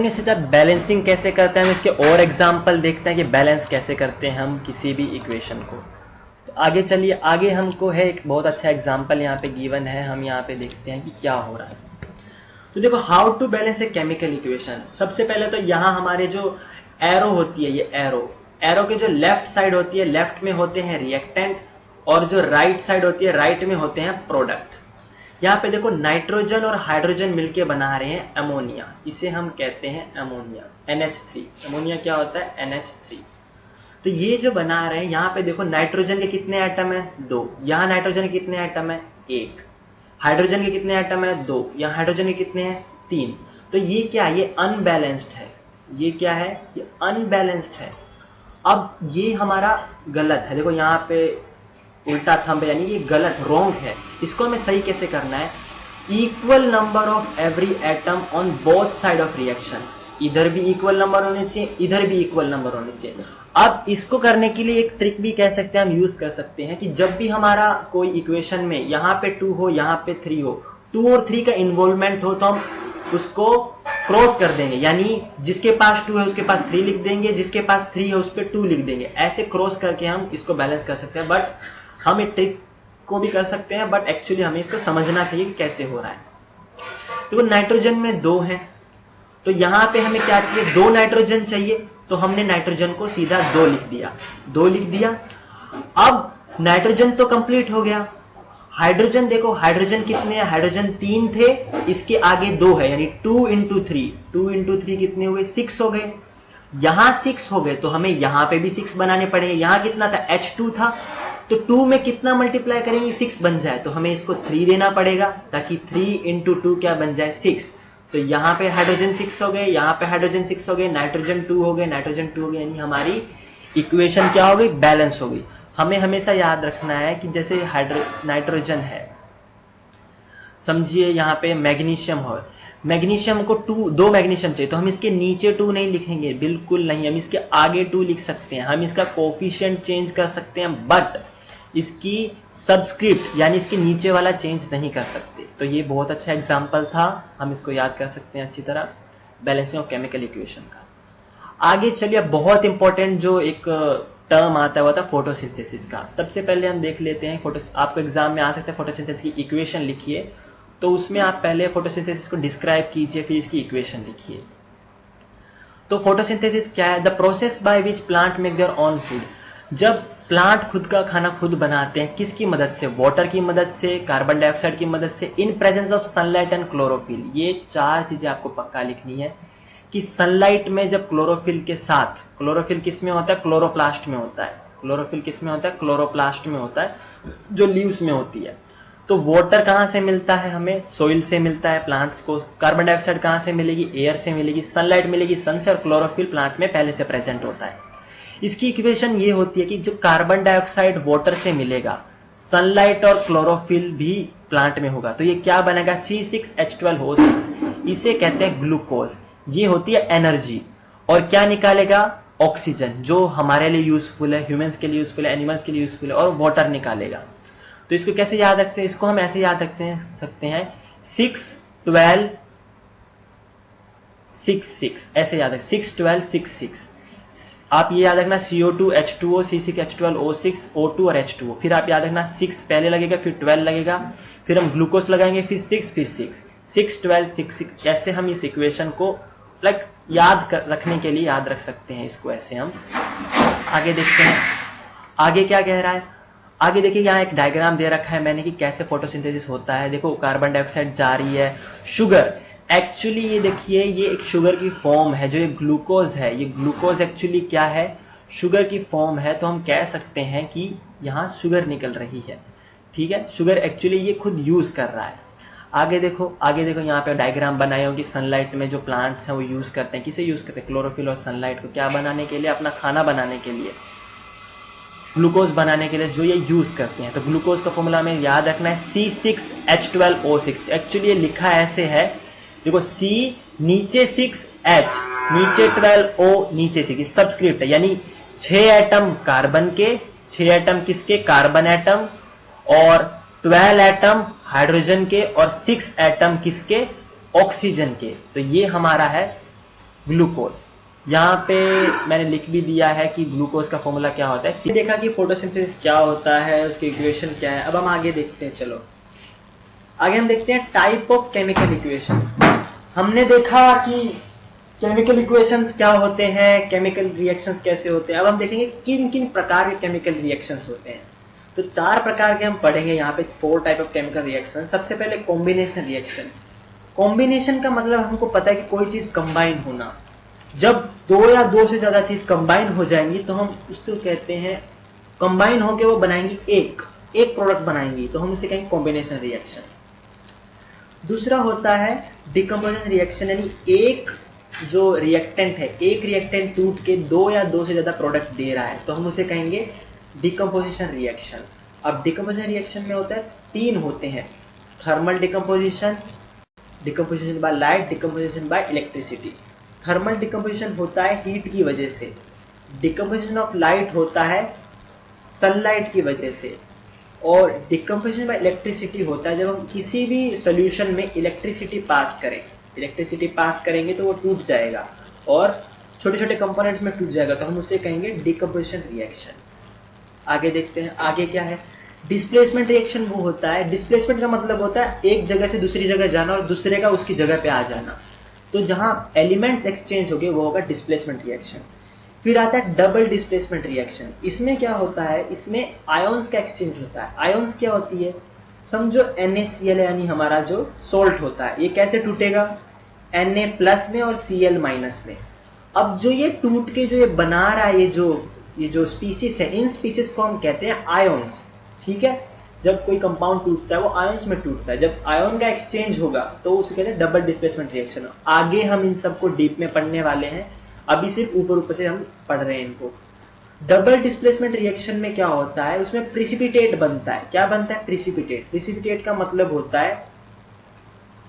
इससे जब बैलेंसिंग कैसे करते हैं हम इसके और एग्जाम्पल देखते हैं कि बैलेंस कैसे करते हैं हम किसी भी इक्वेशन को। तो आगे चलिए, आगे हमको है एक बहुत अच्छा एग्जाम्पल यहाँ पे गिवन है, हम यहाँ पे देखते हैं कि क्या हो रहा है। तो देखो how to balance a chemical equation. सबसे पहले तो यहाँ हमारे जो एरो होती है, ये एरो के जो लेफ्ट साइड होती है, लेफ्ट में होते हैं रिएक्टेंट और जो राइट साइड होती है, राइट में होते हैं प्रोडक्ट। यहाँ पे देखो नाइट्रोजन और हाइड्रोजन मिलके बना रहे हैं अमोनिया, इसे हम कहते हैं अमोनिया, NH3। अमोनिया क्या होता है? NH3। तो ये जो बना रहे हैं, यहाँ पे देखो नाइट्रोजन के कितने एटम है? 2। यहाँ नाइट्रोजन के कितने एटम है? 1। हाइड्रोजन के कितने एटम है? 2। यहाँ हाइड्रोजन के कितने हैं? 3। तो ये क्या है? ये अनबैलेंस्ड है। ये क्या है? ये अनबैलेंस्ड है। अब ये हमारा गलत है, देखो यहाँ पे उल्टा थंब, यानी ये गलत, रॉन्ग है। इसको हमें सही कैसे करना है? Equal number of every atom on both side of reaction. इधर भी इक्वल नंबर होने चाहिए, इधर भी इक्वल नंबर होने चाहिए। अब इसको करने के लिए एक ट्रिक भी कह सकते हैं, हम यूज कर सकते हैं कि जब भी हमारा कोई इक्वेशन में यहाँ पे 2 हो, यहाँ पे 3 हो, 2 और 3 का इन्वॉल्वमेंट हो, तो हम उसको क्रॉस कर देंगे, यानी जिसके पास 2 है उसके पास 3 लिख देंगे, जिसके पास 3 है उस पर 2 लिख देंगे। ऐसे क्रॉस करके हम इसको बैलेंस कर सकते हैं। बट हम एक ट्रिक को भी कर सकते हैं, बट एक्चुअली हमें इसको समझना चाहिए कि कैसे हो रहा है। तो नाइट्रोजन में 2 है, तो यहां पे हमें क्या चाहिए? 2 नाइट्रोजन चाहिए, तो हमने नाइट्रोजन को सीधा 2 लिख दिया, 2 लिख दिया। अब नाइट्रोजन तो कंप्लीट हो गया। हाइड्रोजन देखो, हाइड्रोजन कितने हैं? हाइड्रोजन 3 थे, इसके आगे 2 है, यानी 2 इंटू 3, 2 इंटू 3 कितने हुए? 6 हो गए। यहां 6 हो गए, तो हमें यहां पे भी 6 बनाने पड़ेंगे। यहां कितना था? H2 था, तो 2 में कितना मल्टीप्लाई करेंगे? 6 बन जाए, तो हमें इसको 3 देना पड़ेगा, ताकि 3 इंटू 2 क्या बन जाए? 6। तो यहाँ पे हाइड्रोजन 6 हो गए, यहाँ पे हाइड्रोजन 6 हो गए, नाइट्रोजन 2 हो गए, नाइट्रोजन 2 हो गए, यानी हमारी इक्वेशन क्या हो गई? बैलेंस हो गई। हमें हमेशा याद रखना है कि जैसे नाइट्रोजन है, समझिए यहाँ पे मैग्नीशियम हो, मैग्नीशियम को 2 मैग्नीशियम चाहिए, तो हम इसके नीचे 2 नहीं लिखेंगे, बिल्कुल नहीं, हम इसके आगे 2 लिख सकते हैं। हम इसका कोफिशिएंट चेंज कर सकते हैं, बट इसकी सबस्क्रिप्ट यानी इसके नीचे वाला चेंज नहीं कर सकते। तो ये बहुत अच्छा एग्जांपल था, हम इसको याद कर सकते हैं अच्छी तरह, बैलेंसिंग ऑफ केमिकल इक्वेशन का। आगे चलिए, बहुत इंपॉर्टेंट जो एक टर्म आता है वो था फोटोसिंथेसिस का। सबसे पहले हम देख लेते हैं, आपको एग्जाम में आ सकता है फोटोसिंथेसिस की इक्वेशन लिखिए, तो उसमें आप पहले फोटोसिंथेसिस को डिस्क्राइब कीजिए, फिर इसकी इक्वेशन लिखिए। तो फोटोसिंथेसिस क्या है? The process by which plant make their own food. जब प्लांट खुद का खाना खुद बनाते हैं, किसकी मदद से? वाटर की मदद से, कार्बन डाइऑक्साइड की मदद से, in presence of sunlight and chlorophyll. ये 4 चीजें आपको पक्का लिखनी है कि सनलाइट में जब क्लोरोफिल के साथ, क्लोरोफिल किस में होता है? क्लोरोप्लास्ट में होता है। क्लोरोफिल किस में होता है? क्लोरोप्लास्ट में होता है, जो लीव्स में होती है। तो वाटर कहां से मिलता है? हमें सोइल से मिलता है प्लांट्स को। कार्बन डाइऑक्साइड कहां से मिलेगी? एयर से मिलेगी। सनलाइट मिलेगी सन से, और क्लोरोफिल प्लांट में पहले से प्रेजेंट होता है। इसकी इक्वेशन ये होती है कि जो कार्बन डाइऑक्साइड वाटर से मिलेगा, सनलाइट और क्लोरोफिल भी प्लांट में होगा, तो ये क्या बनेगा? C6H12O6। इसे कहते हैं ग्लूकोज। ये होती है एनर्जी। और क्या निकालेगा? ऑक्सीजन, जो हमारे लिए यूजफुल है, ह्यूमंस के लिए यूजफुल है, एनिमल्स के लिए यूजफुल है, और वाटर निकालेगा। तो इसको कैसे याद रखते हैं? इसको हम ऐसे याद सकते हैं 6 12 6 6, ऐसे याद रखें 6 12 6 6। आप ये याद रखना CO2 H2O C6H12O6 O2 और H2O। फिर आप याद रखना 6 पहले लगेगा, फिर 12 लगेगा, फिर हम ग्लूकोज लगाएंगे, फिर 6 फिर 6 6 12 6 6। ऐसे हम इस इक्वेशन को याद रखने के लिए याद रख सकते हैं इसको, ऐसे हम आगे देखते हैं। आगे क्या कह रहा है? आगे देखिए, यहाँ एक डायग्राम दे रखा है मैंने कि कैसे फोटोसिंथेसिस होता है। देखो कार्बन डाइऑक्साइड जा रही है, शुगर, एक्चुअली ये देखिए ये एक शुगर की फॉर्म है। जो ये ग्लूकोज है, ये ग्लूकोज एक्चुअली क्या है? शुगर की फॉर्म है। तो हम कह सकते हैं कि यहाँ शुगर निकल रही है, ठीक है। शुगर एक्चुअली ये खुद यूज कर रहा है। आगे देखो यहाँ पे डायग्राम बनाए हो कि सनलाइट में जो प्लांट्स हैं वो यूज करते हैं, किसे यूज करते हैं? क्लोरोफिल और सनलाइट को क्या बनाने के लिए? अपना खाना बनाने के लिए, ग्लूकोज बनाने के लिए जो ये यूज करते हैं। तो ग्लूकोज का फॉर्मूला में याद रखना है C6H12O6। एक्चुअली ये लिखा ऐसे है, देखो C नीचे 6H नीचे 12O नीचे 6, सबस्क्रिप्ट है, यानी 6 एटम कार्बन के, 6 एटम किसके? कार्बन एटम, और 12 एटम हाइड्रोजन के, और 6 एटम किसके? ऑक्सीजन के। तो ये हमारा है ग्लूकोज। यहाँ पे मैंने लिख भी दिया है कि ग्लूकोज का फॉर्मूला क्या होता है। देखा कि फोटोसिंथेसिस क्या होता है, उसकी इक्वेशन क्या है। अब हम आगे देखते हैं। चलो आगे हम देखते हैं टाइप ऑफ केमिकल इक्वेशंस। हमने देखा कि केमिकल इक्वेशंस क्या होते हैं, केमिकल रिएक्शंस कैसे होते हैं। अब हम देखेंगे किन किन प्रकार के केमिकल रिएक्शंस होते हैं। तो 4 प्रकार के हम पढ़ेंगे यहाँ पे, 4 टाइप ऑफ केमिकल रिएक्शन। सबसे पहले कॉम्बिनेशन रिएक्शन। कॉम्बिनेशन का मतलब हमको पता है कि कोई चीज कंबाइन होना। जब 2 या 2 से ज्यादा चीज कंबाइन हो जाएंगी तो हम उसको कहते हैं, कंबाइन होकर वो बनाएंगी एक प्रोडक्ट बनाएंगी, तो हम उसे कहेंगे कॉम्बिनेशन रिएक्शन। दूसरा होता है डिकम्पोजिशन रिएक्शन, यानी एक जो रिएक्टेंट है, एक रिएक्टेंट टूट के 2 या 2 से ज्यादा प्रोडक्ट दे रहा है, तो हम उसे कहेंगे डिकम्पोजिशन रिएक्शन। अब डिकम्पोजिशन रिएक्शन में होता है 3 होते हैं, thermal decomposition, decomposition by light, decomposition bye electricity. Thermal decomposition होता है हीट की वजह से, डिकम्पोजिशन ऑफ लाइट होता है सनलाइट की वजह से, और डिकम्पोजिशन बाय इलेक्ट्रिसिटी होता है जब हम किसी भी सॉल्यूशन में इलेक्ट्रिसिटी पास करें। इलेक्ट्रिसिटी पास करेंगे तो वो टूट जाएगा और छोटे छोटे कंपोनेंट्स में टूट जाएगा, तो हम उसे कहेंगे डिकम्पोजिशन रिएक्शन। आगे देखते हैं आगे क्या है। डिस्प्लेसमेंट रिएक्शन वो होता है, डिस्प्लेसमेंट का मतलब होता है एक जगह से दूसरी जगह जाना और दूसरे का उसकी जगह पे आ जाना। तो जहां एलिमेंट्स एक्सचेंज हो गए वो होगा डिस्प्लेसमेंट रिएक्शन। फिर आता है डबल डिस्प्लेसमेंट रिएक्शन। इसमें क्या होता है, इसमें आयोन्स का एक्सचेंज होता है। आयोन्स क्या होती है, समझो NaCl यानी हमारा जो सोल्ट होता है, ये कैसे टूटेगा, Na प्लस में और Cl माइनस में। अब जो ये टूट के जो ये बना रहा है, ये जो स्पीसीज है, इन स्पीसीज को हम कहते हैं आयोन्स। ठीक है, जब कोई कंपाउंड टूटता है वो आयोन्स में टूटता है। जब आयोन का एक्सचेंज होगा तो उसे कहते हैं डबल डिस्प्लेसमेंट रिएक्शन। आगे हम इन सबको डीप में पढ़ने वाले हैं, अभी सिर्फ ऊपर ऊपर से हम पढ़ रहे हैं इनको। डबल डिस्प्लेसमेंट रिएक्शन में क्या होता है, उसमें प्रिसिपिटेट बनता है। क्या बनता है, प्रिसिपिटेट। प्रिसिपिटेट का मतलब होता है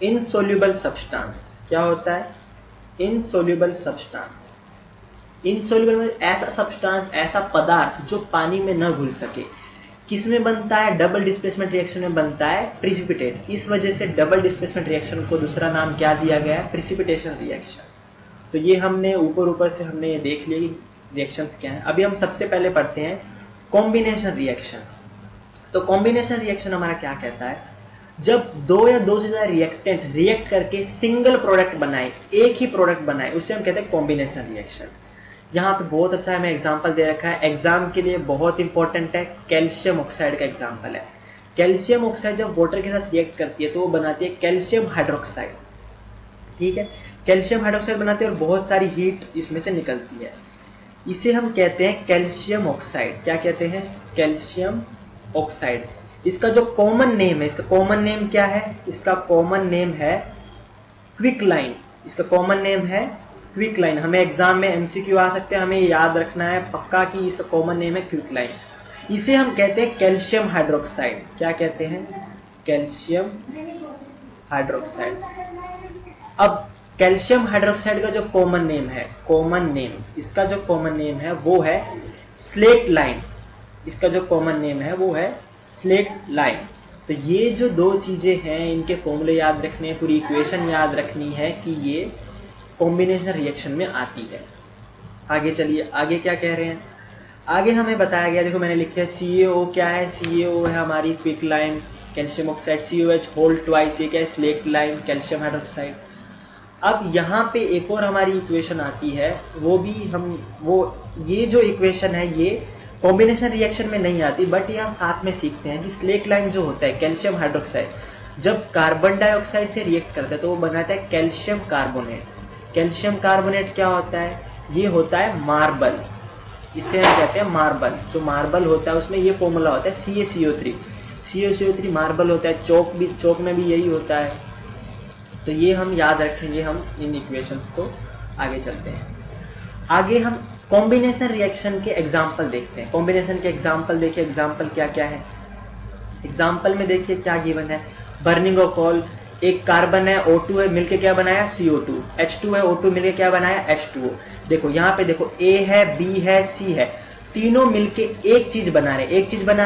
इनसोल्यूबल सब्सटेंस। क्या होता है, इनसोल्यूबल सब्सटेंस। इनसोल्यूबल मतलब ऐसा सब्सटेंस, ऐसा पदार्थ जो पानी में न घुल सके। किसमें बनता है, डबल डिस्प्लेसमेंट रिएक्शन में बनता है प्रिसिपिटेट। इस वजह से डबल डिस्प्लेसमेंट रिएक्शन को दूसरा नाम क्या दिया गया है, प्रिसिपिटेशन रिएक्शन। तो ये हमने ऊपर से हमने ये देख लिया कि रिएक्शंस क्या है। अभी हम सबसे पहले पढ़ते हैं कॉम्बिनेशन रिएक्शन। तो कॉम्बिनेशन रिएक्शन हमारा क्या कहता है, जब 2 या 2 से ज्यादा रिएक्टेंट रिएक्ट करके सिंगल प्रोडक्ट बनाए, एक ही प्रोडक्ट बनाए, उसे हम कहते हैं कॉम्बिनेशन रिएक्शन। यहाँ पे बहुत अच्छा हमें एग्जाम्पल दे रखा है, एग्जाम के लिए बहुत इंपॉर्टेंट है, कैल्शियम ऑक्साइड का एग्जाम्पल है। कैल्शियम ऑक्साइड जब वाटर के साथ रिएक्ट करती है तो वो बनाती है कैल्शियम हाइड्रोक्साइड। ठीक है, कैल्शियम हाइड्रोक्साइड बनाती है और बहुत सारी हीट इसमें से निकलती है। इसे हम कहते हैं कैल्शियम ऑक्साइड। क्या कहते हैं, कैल्शियम ऑक्साइड। इसका जो कॉमन नेम है, इसका कॉमन नेम क्या है, इसका कॉमन नेम है क्विकलाइन। इसका कॉमन नेम है क्विकलाइन। हमें एग्जाम में MCQ आ सकते हैं, हमें याद रखना है पक्का कि इसका कॉमन नेम है क्विकलाइन। इसे हम कहते हैं कैल्शियम हाइड्रोक्साइड। क्या कहते हैं, कैल्शियम हाइड्रोक्साइड। अब कैल्शियम हाइड्रोक्साइड का जो कॉमन नेम है, कॉमन नेम, इसका जो कॉमन नेम है वो है स्लेट लाइन। इसका जो कॉमन नेम है वो है स्लेट लाइन। तो ये जो 2 चीजें हैं, इनके फॉर्मूले याद रखने हैं, पूरी इक्वेशन याद रखनी है कि ये कॉम्बिनेशन रिएक्शन में आती है। आगे चलिए, आगे क्या कह रहे हैं। आगे हमें बताया गया, देखो मैंने लिखा है CaO। क्या है, CaO है हमारी quicklime, calcium oxide, COH whole twice, ये क्या है, स्लेट लाइन, कैल्शियम हाइड्रोक्साइड। अब यहाँ पे एक और हमारी इक्वेशन आती है, ये जो इक्वेशन है ये कॉम्बिनेशन रिएक्शन में नहीं आती, बट ये हम साथ में सीखते हैं कि स्लेट लाइन जो होता है कैल्शियम हाइड्रोक्साइड, जब कार्बन डाइऑक्साइड से रिएक्ट करता है तो वो बनाता है कैल्शियम कार्बोनेट। कैल्शियम कार्बोनेट क्या होता है, ये होता है मार्बल। इसे हम कहते हैं मार्बल। जो मार्बल होता है उसमें ये फॉर्मूला होता है CaCO3। CaCO3 मार्बल होता है। चौक में भी यही होता है। तो ये हम याद रखेंगे, हम इन इक्वेशंस को। आगे चलते हैं, आगे हम कॉम्बिनेशन रिएक्शन के एग्जाम्पल देखते हैं। कॉम्बिनेशन के एग्जाम्पल देखिए, एग्जाम्पल क्या क्या है। एग्जाम्पल में देखिए क्या गिवन है, बर्निंग ऑफ कोल, एक कार्बन है O2 है, मिलके क्या बनाया CO2, H2 है O2 मिलके क्या बनाया H2O। देखो यहाँ पे देखो A है, B है, C है, तीनों मिलके एक चीज बना रहे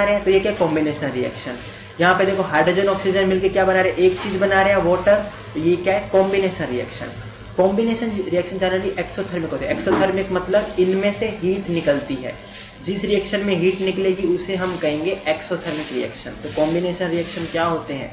हैं, तो ये क्या कॉम्बिनेशन रिएक्शन। यहाँ पे देखो हाइड्रोजन ऑक्सीजन मिलके क्या बना रहे हैं, एक चीज बना रहे हैं वाटर, तो ये क्या है combination reaction. Combination reaction generally exothermic होते हैं। एक्सोथर्मिक मतलब इनमें से हीट निकलती है, जिस रिएक्शन में हीट निकलेगी उसे हम कहेंगे एक्सोथर्मिक रिएक्शन। तो कॉम्बिनेशन रिएक्शन क्या होते हैं?